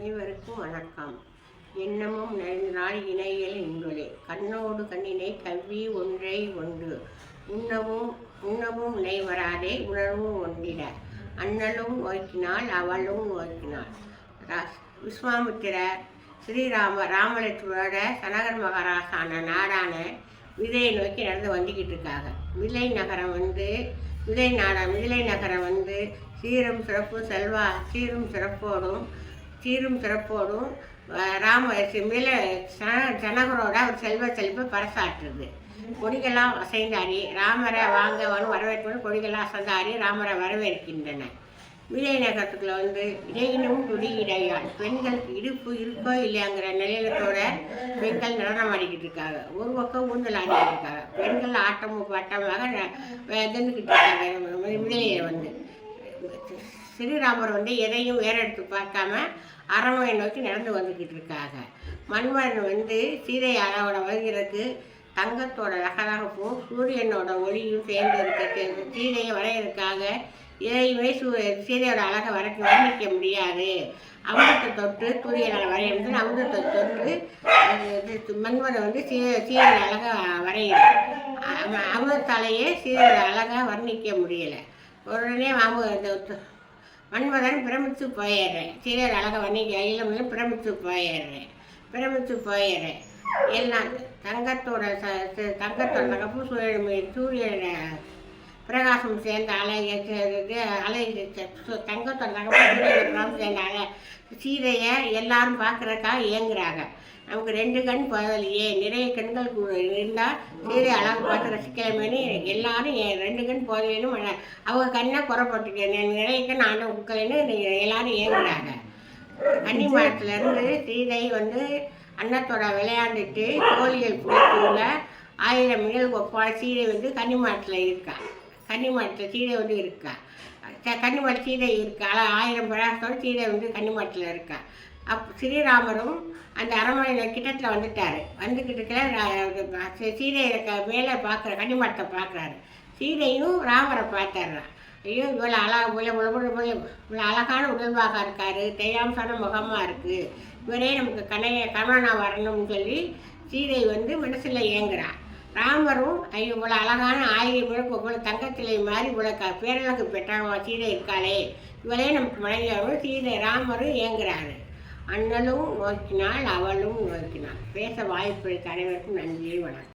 அனைவருக்கும் வணக்கம். எண்ணமும் நெடுநாள் இணையல் எண்களே, கண்ணோடு கண்ணினை கவ்வி ஒன்றை ஒன்று உண்ணவும் நினைவராதே உணர்வும் ஒன்றிட அண்ணலும் நோக்கினாள் அவளும் நோக்கினாள். விஸ்வாமித்திரர் ராமலட்சுமணோட சனகர் மகாராசான நாடான விதை நோக்கி நடந்து வந்துக்கிட்டு இருக்காங்க. மிதிலை நகரம் வந்து சீரும் சிறப்போடும் ஜனகரோட ஒரு செல்வத்தை பறைசாற்றுது. கொடிகளாம் அசைந்தாடி ராமரை வாங்கவனும் வரவேற்பவனும் கொடிகளாம் அசைந்தாடி ராமரை வரவேற்கின்றன. விஜய நகரத்துக்குள்ள வந்து இடையினும் துடி இடையாள் பெண்களுக்கு இடுப்பு இருக்கோ இல்லையாங்கிற நிலையத்தோட பெண்கள் நடனம் ஆடிக்கிட்டு இருக்காங்க. ஒரு பக்கம் ஊஞ்சல் ஆடிக்கிட்டு இருக்காங்க. பெண்கள் ஆட்டமும் பாட்டமாக இருந்துக்கிட்டு இருக்காங்க. விஜயை வந்து ஸ்ரீராமர் வந்து எதையும் வேற எடுத்து பார்க்காம அரண்மனை நோக்கி நடந்து வந்துக்கிட்டு இருக்காங்க. மன்மதன் வந்து சீதை அளவோட வருகிறதுக்கு தங்கத்தோட ரகரகப்பும் சூரியனோட ஒளியும் சேர்ந்து இருக்க சீதையை வரைகிறதுக்காக எதையுமே சீதையோட அழகை வர்ணிக்க முடியாது. அமுதத்தை தொட்டு சூரியனை வரையிறது அமுதத்தை தொட்டு மன்மதன் வந்து சீதையோட அழகை வரைகிறார். அமுதத்தாலேயே சீதையோட அழகை வர்ணிக்க முடியலை. உடனே மன்மதன் பிரமித்து போயிடுறேன். சீதையோட அழகை வர்ணிக்க இளம் பிரமித்து போயிடுறேன். எல்லாம் தங்கத்தோட தகப்பு சூரியன பிரகாசம் சேர்ந்த தங்கத்தோட தகப்பு பிரகாசம் சேர்ந்த சீதையை எல்லாரும் பார்க்குறக்கா இயங்குறாங்க. நமக்கு 2 கண் போதலையே, நிறைய கண்கள் இருந்தால் சீதை அழகு பார்த்து ரசிக்கலாமேனு எல்லாரும் 2 கண் போதலைன்னு அவங்க கண்ணை குறைப்பட்டுட்டேன், நிறைய கண் ஆண்ட உட்கலைன்னு எல்லாரும் இயங்குறாங்க. கன்னிமரத்துலேருந்து சீதை வந்து அன்னத்தோட விளையாண்டுட்டு கோழிகள் பிடித்துள்ள 1000 மின்னல் ஒப்பான சீதை வந்து கன்னிமரத்தில் சீதை வந்து இருக்கா. கன்னிமரத்தில் சீதை இருக்கா. 1000 பிரகாசத்தோட சீதை வந்து கன்னிமரத்தில் இருக்கா. ஸ்ரீராமரும் அந்த அரண்மனை கிட்டத்தில் வந்துக்கிட்டு சீதை மேலே பார்க்குற கன்னிமரத்தை பார்க்குறாரு. சீதையும் ராமரை பார்த்துட்றான். ஐயோ இவ்வளோ இவ்வளோ அழகான உடல்வாக இருக்காரு, தேயாம்சான முகமாக இருக்குது, இவரே நமக்கு கணவனாக வரணும்னு சொல்லி சீதை வந்து மனசில் இயங்குறான். ராமரும் ஐயோ இவ்வளோ அழகான 1000 விளக்கு இவ்வளோ தங்கத்திலே மாதிரி இவ்வளோ பேரழகு பெற்றாங்க சீதை இருக்காளே, இவளே நமக்கு மனைவியாகவும் ராமரும் இயங்குறாரு. அண்ணலும் நோக்கினாள் அவளும் நோக்கினாள். பேச வாய்ப்பு அனைவருக்கும் நன்றி, வணக்கம்.